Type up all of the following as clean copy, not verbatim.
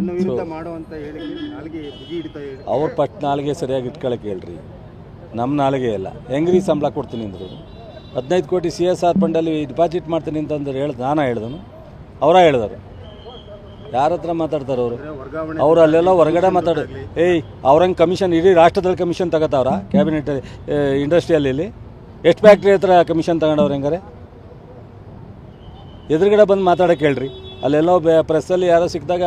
ತನ್ನ ವಿರುದ್ಧ ಮಾಡುವಂತ ಹೇಳಿಕೆ ನಾಲ್ಗೆ ಬಿಗಿ ಹಿಡಿತಾ ಇದೆ. ಅವ್ರ ಪಟ್ ನಾಲ್ಗೆ ಸರಿಯಾಗಿ ಇಟ್ಕೊಳಕ್ಕೆ ಹೇಳ್ರಿ, ನಮ್ಮ ನಾಲ್ಗೆ ಇಲ್ಲ. ಹೆಂಗ್ರಿ ಸಂಬಳ ಕೊಡ್ತೀನಿ ಅಂದರು. 15 ಕೋಟಿ CSR ಫಂಡಲ್ಲಿ ಡಿಪಾಸಿಟ್ ಮಾಡ್ತೀನಿ ಅಂತಂದ್ರೆ ನಾನು ಹೇಳ್ದನು, ಅವರ ಹೇಳಿದರು. ಯಾರ ಹತ್ರ ಮಾತಾಡ್ತಾರೆ ಅವರು? ಅವ್ರು ಅಲ್ಲೆಲ್ಲ ಹೊರಗಡೆ ಮಾತಾಡೋದು. ಅವ್ರಂಗೆ ಕಮಿಷನ್ ಇಡೀ ರಾಷ್ಟ್ರದಲ್ಲಿ ಕಮಿಷನ್ ತಗೋತಾವ್ರ? ಕ್ಯಾಬಿನೆಟ್ ಇಂಡಸ್ಟ್ರಿಯಲ್ಲಿ ಎಷ್ಟು ಫ್ಯಾಕ್ಟ್ರಿ ಹತ್ರ ಕಮಿಷನ್ ತಗೊಂಡವ್ರು? ಹೆಂಗಾರೆ ಎದುರುಗಡೆ ಬಂದು ಮಾತಾಡೋಕೆ ಹೇಳ್ರಿ. ಅಲ್ಲೆಲ್ಲೋ ಪ್ರೆಸ್ಸಲ್ಲಿ ಯಾರೋ ಸಿಕ್ಕಿದಾಗ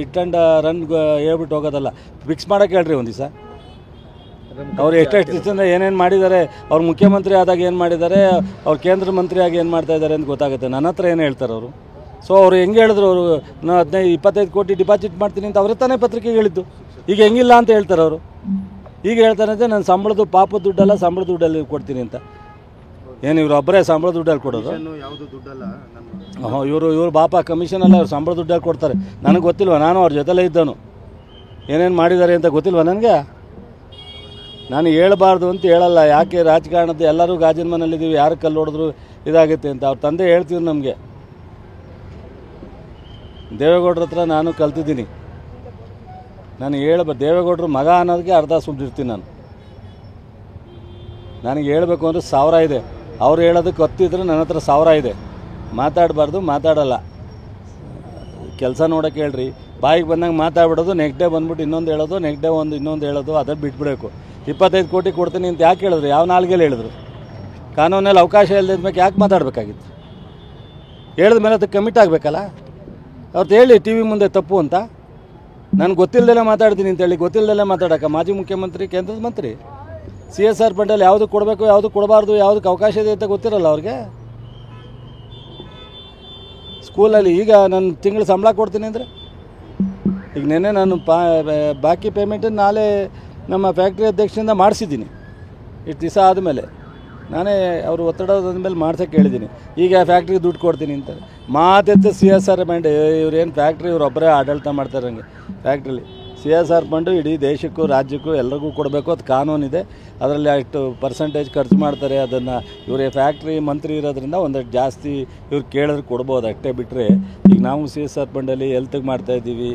ಹಿಟ್ ಆ್ಯಂಡ್ ರನ್ ಹೇಳ್ಬಿಟ್ಟು ಹೋಗೋದಲ್ಲ, ಫಿಕ್ಸ್ ಮಾಡೋಕೆ ಹೇಳ್ರಿ ಒಂದು ದಿವಸ. ಅವ್ರು ಎಷ್ಟೆಷ್ಟು ದಿವಸದಿಂದ ಏನೇನು ಮಾಡಿದ್ದಾರೆ, ಅವ್ರು ಮುಖ್ಯಮಂತ್ರಿ ಆದಾಗ ಏನು ಮಾಡಿದ್ದಾರೆ, ಅವ್ರು ಕೇಂದ್ರ ಮಂತ್ರಿಯಾಗಿ ಏನು ಮಾಡ್ತಾ ಇದ್ದಾರೆ ಅಂತ ಗೊತ್ತಾಗುತ್ತೆ. ನನ್ನ ಹತ್ರ ಏನು ಹೇಳ್ತಾರೆ ಅವರು? ಸೊ ಅವ್ರು ಹೆಂಗೆ ಹೇಳಿದ್ರು, ಅವರು ನಾನು 25 ಕೋಟಿ ಡಿಪಾಸಿಟ್ ಮಾಡ್ತೀನಿ ಅಂತ ಅವ್ರ ತಾನೇ ಪತ್ರಿಕೆಗೆ ಹೇಳಿದ್ದು. ಈಗ ಹೆಂಗಿಲ್ಲ ಅಂತ ಹೇಳ್ತಾರೆ ಅವರು. ಈಗ ಹೇಳ್ತಾರೆ ಅಂದರೆ ನಾನು ಸಂಬಳದ ಪಾಪದ ದುಡ್ಡಲ್ಲ, ಸಂಬಳದ ದುಡ್ಡಲ್ಲಿ ಕೊಡ್ತೀನಿ ಅಂತ. ಏನು ಇವರು ಒಬ್ಬರೇ ಸಂಬಳ ದುಡ್ಡಲ್ಲಿ ಕೊಡೋದು? ಇವರು ಬಾಪ ಕಮಿಷನ್ ಅಲ್ಲ, ಅವ್ರು ಸಂಬಳ ದುಡ್ಡಲ್ಲಿ ಕೊಡ್ತಾರೆ. ನನಗೆ ಗೊತ್ತಿಲ್ವ? ನಾನು ಅವ್ರ ಜೊತೆಲೇ ಇದ್ದವನು. ಏನೇನು ಮಾಡಿದ್ದಾರೆ ಅಂತ ಗೊತ್ತಿಲ್ವ ನನಗೆ? ನಾನು ಹೇಳಬಾರ್ದು ಅಂತ ಹೇಳಲ್ಲ. ಯಾಕೆ ರಾಜಕಾರಣದ ಎಲ್ಲರೂ ಗಾಜಿನ ಮನೇಲಿದ್ದೀವಿ, ಯಾರು ಕಲ್ಲು ಹೊಡೆದ್ರು ಇದಾಗುತ್ತೆ ಅಂತ. ಅವ್ರ ತಂದೆ ಹೇಳ್ತೀವಿ ನಮಗೆ. ದೇವೇಗೌಡರ ಹತ್ರ ನಾನು ಕಲ್ತಿದ್ದೀನಿ. ನಾನು ದೇವೇಗೌಡರು ಮಗ ಅನ್ನೋದಕ್ಕೆ ಅರ್ಧ ಸುಮ್ಮನಿರ್ತೀನಿ ನಾನು. ನನಗೆ ಹೇಳಬೇಕು ಅಂದರೆ 1000 ಇದೆ. ಅವ್ರು ಹೇಳೋದಕ್ಕೆ ಗೊತ್ತಿದ್ರೆ ನನ್ನ ಹತ್ರ 1000 ಇದೆ. ಮಾತಾಡಬಾರ್ದು, ಮಾತಾಡಲ್ಲ. ಕೆಲಸ ನೋಡೋಕೆ ಹೇಳ್ರಿ. ಬಾಯಿಗೆ ಬಂದಂಗೆ ಮಾತಾಡ್ಬಿಡೋದು, ನೆಕ್ಸ್ಟ್ ಡೇ ಬಂದ್ಬಿಟ್ಟು ಇನ್ನೊಂದು ಹೇಳೋದು, ನೆಕ್ಸ್ಟ್ ಡೇ ಇನ್ನೊಂದು ಹೇಳೋದು, ಅದನ್ನು ಬಿಟ್ಬಿಡಬೇಕು. 25 ಕೋಟಿ ಕೊಡ್ತೀನಿ ಅಂತ ಯಾಕೆ ಹೇಳಿದ್ರು? ಯಾವ ನಾಲ್ಗೆಲ್ಲಿ ಹೇಳಿದ್ರು? ಕಾನೂನಲ್ಲಿ ಅವಕಾಶ ಇಲ್ಲದಿದ್ಮೇಲೆ ಯಾಕೆ ಮಾತಾಡಬೇಕಾಗಿತ್ತು? ಹೇಳಿದ ಮೇಲೆ ಅದಕ್ಕೆ ಕಮಿಟ್ ಆಗಬೇಕಲ್ಲ. ಅವ್ರದ್ದು ಹೇಳಿ ಟಿ ವಿ ಮುಂದೆ ತಪ್ಪು ಅಂತ. ನಾನು ಗೊತ್ತಿಲ್ಲದೆಲ್ಲ ಮಾತಾಡ್ತೀನಿ ಅಂತೇಳಿ ಗೊತ್ತಿಲ್ಲದೆಲ್ಲ ಮಾತಾಡೋಕೆ ಮಾಜಿ ಮುಖ್ಯಮಂತ್ರಿ, ಕೇಂದ್ರದ ಮಂತ್ರಿ. CSR ಫಂಡಲ್ಲಿ ಯಾವುದು ಕೊಡಬೇಕು, ಯಾವುದು ಕೊಡಬಾರ್ದು, ಯಾವುದಕ್ಕೆ ಅವಕಾಶ ಇದೆ ಅಂತ ಗೊತ್ತಿರಲ್ಲ ಅವ್ರಿಗೆ. ಸ್ಕೂಲಲ್ಲಿ ಈಗ ನಾನು ತಿಂಗಳು ಸಂಬಳ ಕೊಡ್ತೀನಿ ಅಂದರೆ, ಈಗ ನೆನ್ನೆ ನಾನು ಬಾಕಿ ಪೇಮೆಂಟನ್ನು ನಾಳೆ ನಮ್ಮ ಫ್ಯಾಕ್ಟ್ರಿ ಅಧ್ಯಕ್ಷರಿಂದ ಮಾಡಿಸಿದ್ದೀನಿ. ಇಷ್ಟು ದಿವಸ ಆದಮೇಲೆ ನಾನೇ ಅವರು ಒತ್ತಡದ ಮೇಲೆ ಮಾಡ್ಸೋಕ್ಕೆ ಹೇಳಿದ್ದೀನಿ. ಈಗ ಫ್ಯಾಕ್ಟ್ರಿಗೆ ದುಡ್ಡು ಕೊಡ್ತೀನಿ ಅಂತ ಮಾತೆತ್ತು. CSR ಫಂಡ್ ಇವ್ರೇನು ಫ್ಯಾಕ್ಟ್ರಿ ಇವ್ರೊಬ್ಬರೇ ಆಡಳಿತ ಮಾಡ್ತಾರೆ. ಹಂಗೆ ಫ್ಯಾಕ್ಟ್ರಿಲಿ CSR ಫಂಡು ಇಡೀ ದೇಶಕ್ಕೂ ರಾಜ್ಯಕ್ಕೂ ಎಲ್ರಿಗೂ ಕೊಡಬೇಕು, ಅದು ಕಾನೂನಿದೆ. ಅದರಲ್ಲಿ ಅಷ್ಟು ಪರ್ಸೆಂಟೇಜ್ ಖರ್ಚು ಮಾಡ್ತಾರೆ. ಅದನ್ನು ಇವರೇ ಫ್ಯಾಕ್ಟ್ರಿ ಮಂತ್ರಿ ಇರೋದ್ರಿಂದ ಒಂದಷ್ಟು ಜಾಸ್ತಿ ಇವ್ರು ಕೇಳಿದ್ರೆ ಕೊಡ್ಬೋದು, ಅಷ್ಟೇ ಬಿಟ್ಟರೆ. ಈಗ ನಾವು CSR ಫಂಡಲ್ಲಿ ಹೆಲ್ತ್ಗೆ ಮಾಡ್ತಾಯಿದ್ದೀವಿ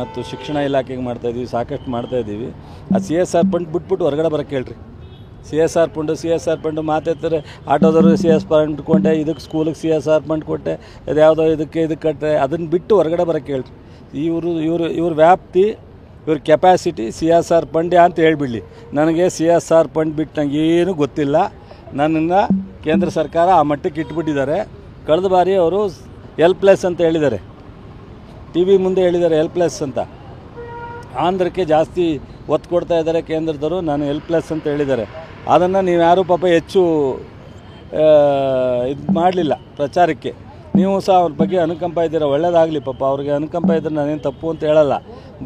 ಮತ್ತು ಶಿಕ್ಷಣ ಇಲಾಖೆಗೆ ಮಾಡ್ತಾಯಿದ್ದೀವಿ, ಸಾಕಷ್ಟು ಮಾಡ್ತಾಯಿದ್ದೀವಿ. ಆ CSR ಫಂಡ್ ಬಿಟ್ಬಿಟ್ಟು ಹೊರಗಡೆ ಬರೋಕ್ಕೆ ಹೇಳ್ರಿ. CSR ಫಂಡು ಮಾತಾಡ್ತಾರೆ. ಆಟೋದವರು CSR ಫಂಡ್ ಕೊಟ್ಟೆ, ಇದಕ್ಕೆ ಸ್ಕೂಲಿಗೆ CSR ಫಂಡ್ ಕೊಟ್ಟೆ, ಅದು ಯಾವುದೋ ಇದಕ್ಕೆ ಕಟ್ಟೆ, ಅದನ್ನು ಬಿಟ್ಟು ಹೊರಗಡೆ ಬರೋಕ್ಕೆ ಹೇಳ್ರಿ. ಇವ್ರ ವ್ಯಾಪ್ತಿ, ಇವ್ರ ಕೆಪಾಸಿಟಿ CSR ಫಂಡ್ ಅಂತ ಹೇಳಿಬಿಡಲಿ. ನನಗೆ CSR ಫಂಡ್ ಬಿಟ್ಟು ನನಗೆ ಏನೂ ಗೊತ್ತಿಲ್ಲ. ನನ್ನನ್ನು ಕೇಂದ್ರ ಸರ್ಕಾರ ಆ ಮಟ್ಟಕ್ಕೆ ಇಟ್ಬಿಟ್ಟಿದ್ದಾರೆ. ಕಳೆದ ಬಾರಿ ಅವರು ಹೆಲ್ಪ್ಲೆಸ್ ಅಂತ ಹೇಳಿದ್ದಾರೆ, TV ಮುಂದೆ ಹೇಳಿದ್ದಾರೆ ಹೆಲ್ಪ್ಲೆಸ್ ಅಂತ. ಆಂಧ್ರಕ್ಕೆ ಜಾಸ್ತಿ ಒತ್ತು ಕೊಡ್ತಾ ಇದ್ದಾರೆ ಕೇಂದ್ರದವರು, ನಾನು ಹೆಲ್ಪ್ಲೆಸ್ ಅಂತ ಹೇಳಿದ್ದಾರೆ. ಅದನ್ನು ನೀವು ಯಾರೂ ಪಾಪ ಹೆಚ್ಚು ಇದು ಮಾಡಲಿಲ್ಲ ಪ್ರಚಾರಕ್ಕೆ. ನೀವು ಸಹ ಅವ್ರ ಬಗ್ಗೆ ಅನುಕಂಪ ಇದ್ದೀರಾ, ಒಳ್ಳೆಯದಾಗಲಿ ಪಾಪ. ಅವ್ರಿಗೆ ಅನುಕಂಪ ಇದ್ದರೆ ನಾನೇನು ತಪ್ಪು ಅಂತ ಹೇಳಲ್ಲ.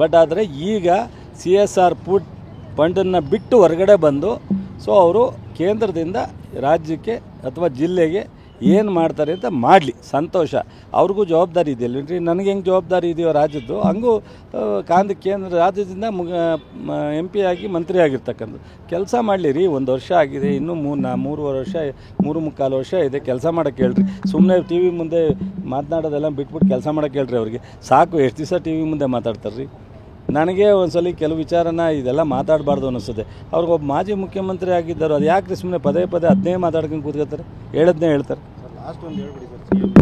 ಬಟ್ ಆದರೆ ಈಗ CSR ಫಂಡನ್ನು ಬಿಟ್ಟು ಹೊರಗಡೆ ಬಂದು, ಸೊ ಅವರು ಕೇಂದ್ರದಿಂದ ರಾಜ್ಯಕ್ಕೆ ಅಥವಾ ಜಿಲ್ಲೆಗೆ ಏನು ಮಾಡ್ತಾರೆ ಅಂತ ಮಾಡಲಿ, ಸಂತೋಷ. ಅವ್ರಿಗೂ ಜವಾಬ್ದಾರಿ ಇದೆಯಲ್ವೇನ್ರಿ? ನನಗೆ ಹೆಂಗೆ ಜವಾಬ್ದಾರಿ ಇದೆಯೋ ರಾಜ್ಯದ್ದು, ಹಂಗೂ ಕೇಂದ್ರ ರಾಜ್ಯದಿಂದ MP ಆಗಿ ಮಂತ್ರಿ ಆಗಿರ್ತಕ್ಕಂಥ ಕೆಲಸ ಮಾಡಲಿ ರೀ. 1 ವರ್ಷ ಆಗಿದೆ, ಇನ್ನೂ 3.25 ವರ್ಷ ಇದೆ. ಕೆಲಸ ಮಾಡೋಕ್ಕೆ ಹೇಳ್ರಿ. ಸುಮ್ಮನೆ TV ಮುಂದೆ ಮಾತನಾಡೋದೆಲ್ಲ ಬಿಟ್ಬಿಟ್ಟು ಕೆಲಸ ಮಾಡೋಕ್ಕೆ ಹೇಳ್ರಿ ಅವ್ರಿಗೆ. ಸಾಕು, ಎಷ್ಟು ದಿವಸ TV ಮುಂದೆ ಮಾತಾಡ್ತಾರೆ ರೀ? ನನಗೆ ಒಂದ್ಸಲ ಕೆಲವು ವಿಚಾರನ ಇದೆಲ್ಲ ಮಾತಾಡಬಾರ್ದು ಅನ್ನಿಸ್ತದೆ. ಅವ್ರಿಗೊಬ್ಬ ಮಾಜಿ ಮುಖ್ಯಮಂತ್ರಿ ಆಗಿದ್ದರು, ಅದು ಯಾಕೆ ಸುಮ್ಮನೆ ಪದೇ ಅದನ್ನೇ ಮಾತಾಡ್ಕೊಂಡು ಕೂತ್ಕೋತಾರೆ? ಹೇಳೋದನ್ನೇ ಹೇಳ್ತಾರೆ. ಲಾಸ್ಟ್ ಒಂದು ಹೇಳ್ಬಿಡಿ ಸರ್.